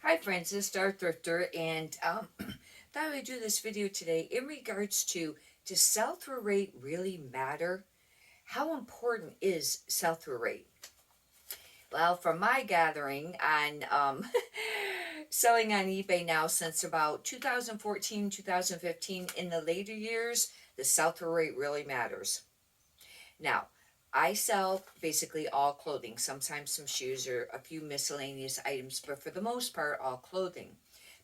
Hi friends, this is Star Thrifter, and thought I would do this video today in regards to does sell-through rate really matter? How important is sell-through rate? Well, from my gathering on selling on eBay now since about 2014, 2015, in the later years, the sell-through rate really matters. Now, I sell basically all clothing, sometimes some shoes or a few miscellaneous items, but for the most part, all clothing.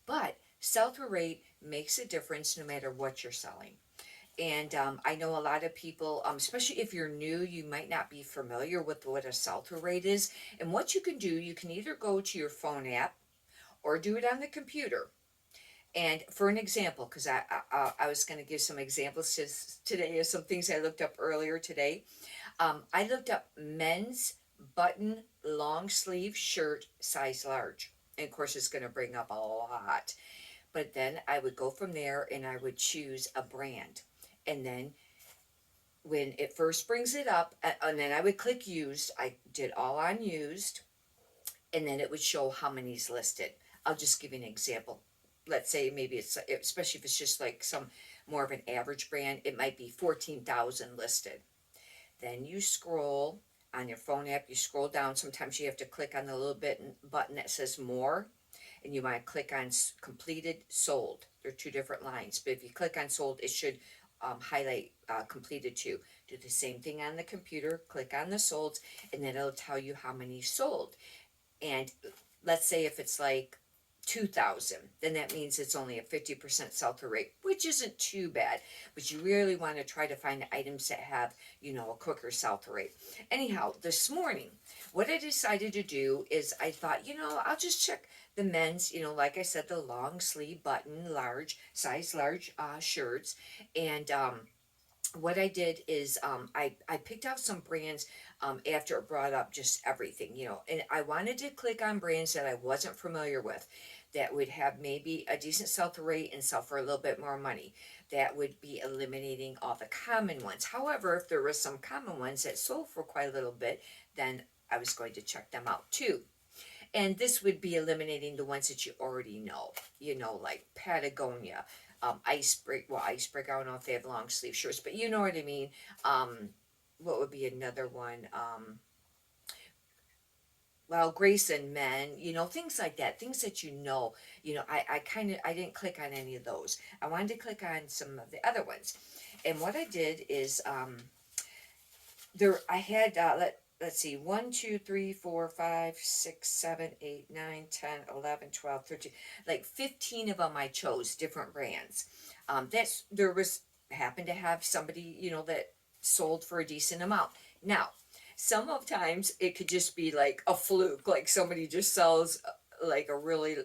But sell-through rate makes a difference no matter what you're selling. And I know a lot of people, especially if you're new, you might not be familiar with what a sell-through rate is. And what you can do, you can either go to your phone app or do it on the computer. And for an example, because I was going to give some examples today of some things I looked up earlier today. I looked up men's button long sleeve shirt size large. And of course, it's going to bring up a lot. But then I would go from there and I would choose a brand. And then when it first brings it up, and then I would click used, I did all on used, and then it would show how many's listed. I'll just give you an example. Let's say maybe it's, especially if it's just like some more of an average brand, it might be 14,000 listed. Then you scroll on your phone app, you scroll down. Sometimes you have to click on the little button that says more, and you might click on completed, sold. They're two different lines, but if you click on sold, it should highlight completed too. Do the same thing on the computer, click on the solds, and then it'll tell you how many sold. And let's say if it's like 2,000, then that means it's only a 50% sell-through rate, which isn't too bad. But you really want to try to find items that have, a quicker sell-through rate. Anyhow, this morning, what I decided to do is I thought, I'll just check the men's, like I said, the long sleeve button, size large shirts. And what I did is I picked out some brands after it brought up just everything, and I wanted to click on brands that I wasn't familiar with that would have maybe a decent sell-through rate and sell for a little bit more money. That would be eliminating all the common ones. However, if there were some common ones that sold for quite a little bit, then I was going to check them out too. And this would be eliminating the ones that you already know, like Patagonia, Icebreaker, I don't know if they have long sleeve shirts, but you know what I mean. What would be another one? Well, Grace and Men, things like that, things that I didn't click on any of those. I wanted to click on some of the other ones. And what I did is, I had, let's see, 1, 2, 3, 4, 5, 6, 7, 8, 9, 10, 11, 12, 13, like 15 of them I chose different brands. There was, happened to have somebody, that sold for a decent amount. Now, some of times it could just be like a fluke, like somebody just sells like a really,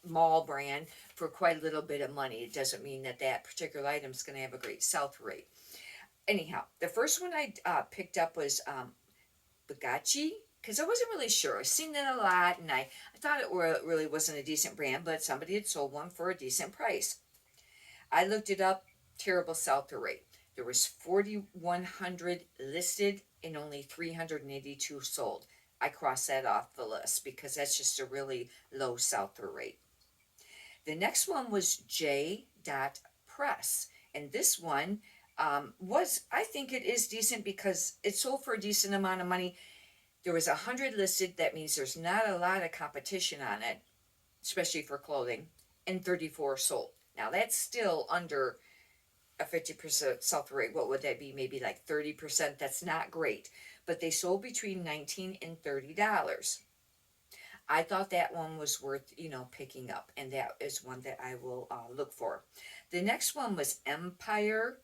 mall brand for quite a little bit of money. It doesn't mean that that particular item is going to have a great sell-through rate. Anyhow, the first one I picked up was Bugatti, because I wasn't really sure. I've seen it a lot, and I thought it really wasn't a decent brand, but somebody had sold one for a decent price. I looked it up, terrible sell-through rate. There was 4,100 listed and only 382 sold. I crossed that off the list because that's just a really low sell-through rate. The next one was J. Press, and this one I think it is decent because it sold for a decent amount of money. There was 100 listed. That means there's not a lot of competition on it, especially for clothing, and 34 sold. Now that's still under a 50% sell-through rate. What would that be? Maybe like 30%. That's not great, but they sold between $19 and $30. I thought that one was worth, picking up, and that is one that I will look for. The next one was Empire,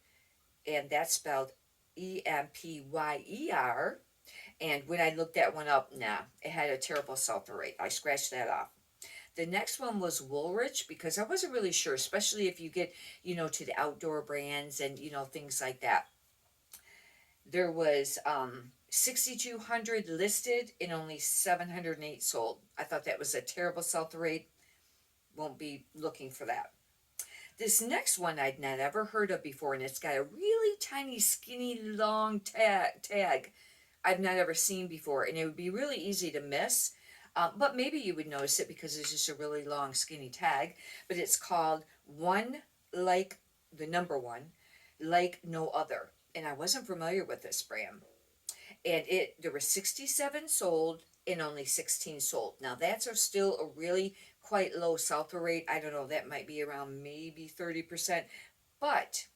and that's spelled Empyer. And when I looked that one up, nah, it had a terrible sell-through rate. I scratched that off. The next one was Woolrich, because I wasn't really sure, especially if you get, to the outdoor brands and, things like that. There was 6,200 listed and only 708 sold. I thought that was a terrible sell-through rate. Won't be looking for that. This next one I'd not ever heard of before, and it's got a really tiny, skinny, long tag I've not ever seen before, and it would be really easy to miss. But maybe you would notice it because it's just a really long skinny tag. But it's called One Like the Number One, Like No Other. And I wasn't familiar with this brand. And there were 67 sold and only 16 sold. Now that's still a really quite low sell-through rate. I don't know, that might be around maybe 30%. But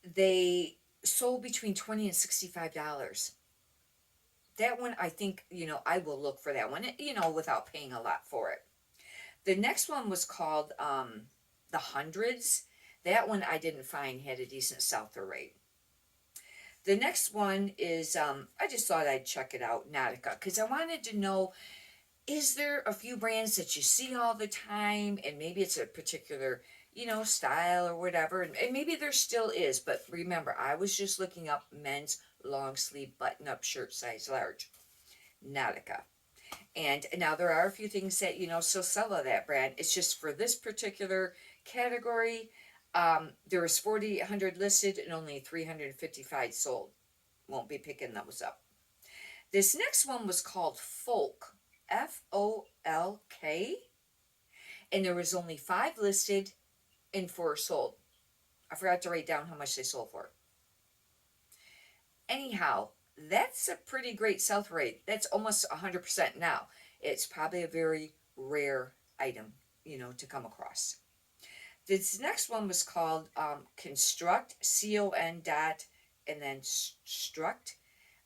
they sold between $20 and $65. That one, I think, I will look for that one, without paying a lot for it. The next one was called the Hundreds. That one I didn't find had a decent sell-through rate. The next one is, I just thought I'd check it out, Nautica, because I wanted to know, is there a few brands that you see all the time, and maybe it's a particular, style or whatever, and maybe there still is, but remember, I was just looking up men's long sleeve button-up shirt size large, Nautica. And now there are a few things that, still sell of that brand. It's just for this particular category, there was 4,800 listed and only 355 sold. Won't be picking those up. This next one was called Folk, Folk, and there was only 5 listed and 4 sold. I forgot to write down how much they sold for. Anyhow, that's a pretty great sell-through rate. That's almost 100% now. It's probably a very rare item, to come across. This next one was called Construct, C-O-N dot, and then Struct.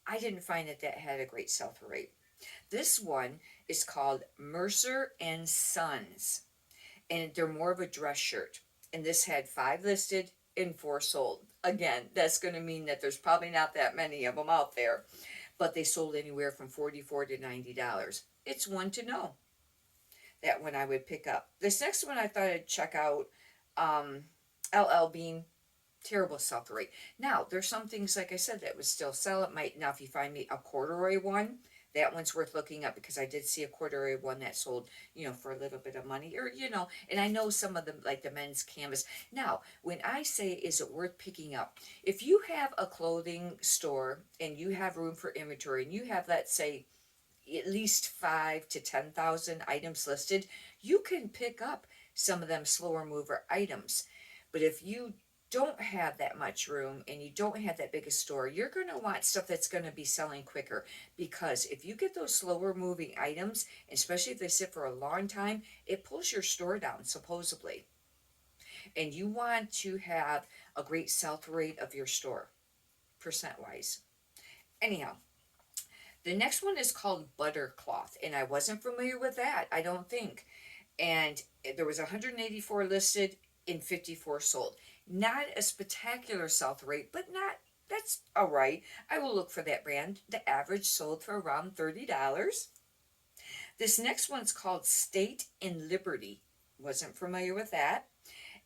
I didn't find that had a great sell-through rate. This one is called Mercer and Sons, and they're more of a dress shirt. And this had 5 listed and 4 sold. Again, that's going to mean that there's probably not that many of them out there, but they sold anywhere from $44 to $90. It's one to know. That one I would pick up. This next one I thought I'd check out, LL Bean, terrible sell-through rate. Now, there's some things, like I said, that would still sell. It might, now if you find me a corduroy one, that one's worth looking up, because I did see a corduroy one that sold, for a little bit of money, or, and I know some of them, like the men's canvas. Now, when I say, is it worth picking up? If you have a clothing store and you have room for inventory and you have, let's say, at least 5 to 10,000 items listed, you can pick up some of them slower mover items. But if you don't have that much room and you don't have that big a store, you're going to want stuff that's going to be selling quicker, because if you get those slower moving items, especially if they sit for a long time, it pulls your store down supposedly, and you want to have a great sell-through rate of your store percent wise. Anyhow, the next one is called Butter Cloth, and I wasn't familiar with that, I don't think, and there was 184 listed and 54 sold. Not a spectacular sell-through rate, but that's all right. I will look for that brand. The average sold for around $30. This next one's called State and Liberty. Wasn't familiar with that.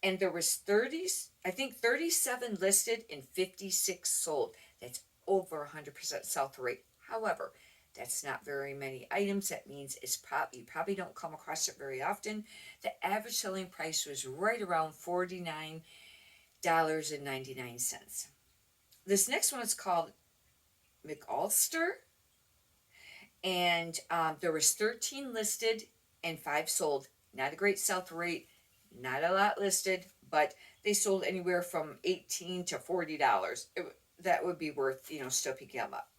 And there was 37 listed and 56 sold. That's over 100% sell-through rate. However, that's not very many items. That means you probably don't come across it very often. The average selling price was right around $49.99. This next one is called McAllister, and there was 13 listed and 5 sold. Not a great sell-through rate, not a lot listed, but they sold anywhere from $18 to $40. That would be worth, still picking them up.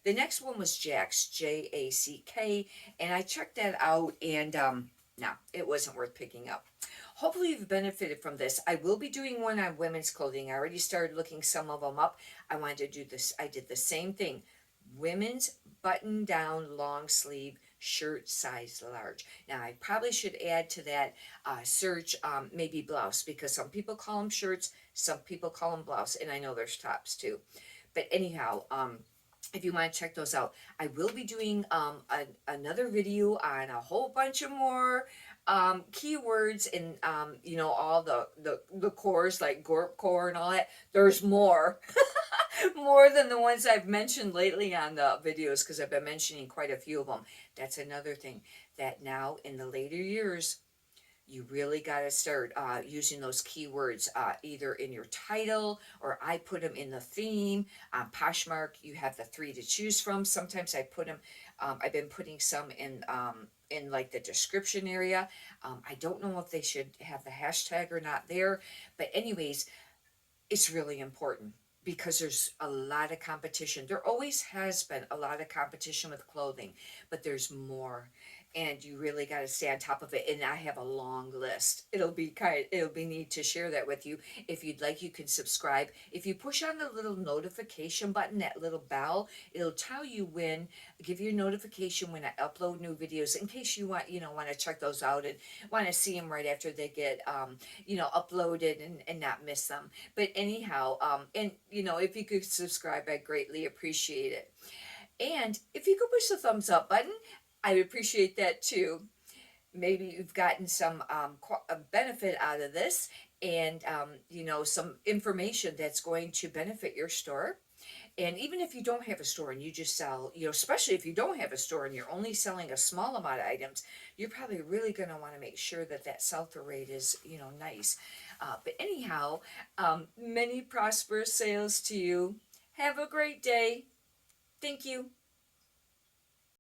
The next one was Jack's, Jack, and I checked that out, and no, it wasn't worth picking up. Hopefully you've benefited from this. I will be doing one on women's clothing. I already started looking some of them up. I wanted to do this. I did the same thing. Women's button-down long sleeve shirt size large. Now I probably should add to that search maybe blouse, because some people call them shirts, some people call them blouse, and I know there's tops too. But anyhow, if you want to check those out, I will be doing another video on a whole bunch of more keywords and all the cores like Gorp core and all that. There's more more than the ones I've mentioned lately on the videos, because I've been mentioning quite a few of them. That's another thing, that now in the later years, You really got to start using those keywords either in your title, or I put them in the theme. Poshmark, you have the three to choose from. Sometimes I put them, I've been putting some in like the description area. I don't know if they should have the hashtag or not there, but anyways, it's really important because there's a lot of competition. There always has been a lot of competition with clothing, but there's more. And you really got to stay on top of it. And I have a long list. It'll be neat to share that with you. If you'd like, you can subscribe. If you push on the little notification button, that little bell, it'll tell you give you a notification when I upload new videos, in case you want to check those out and want to see them right after they get, uploaded, and not miss them. But anyhow, and if you could subscribe, I greatly appreciate it. And if you could push the thumbs up button, I would appreciate that too. Maybe you've gotten some benefit out of this, and some information that's going to benefit your store. And even if you don't have a store and you just sell, especially if you don't have a store and you're only selling a small amount of items, you're probably really going to want to make sure that sell-through rate is, nice. But anyhow, many prosperous sales to you. Have a great day. Thank you.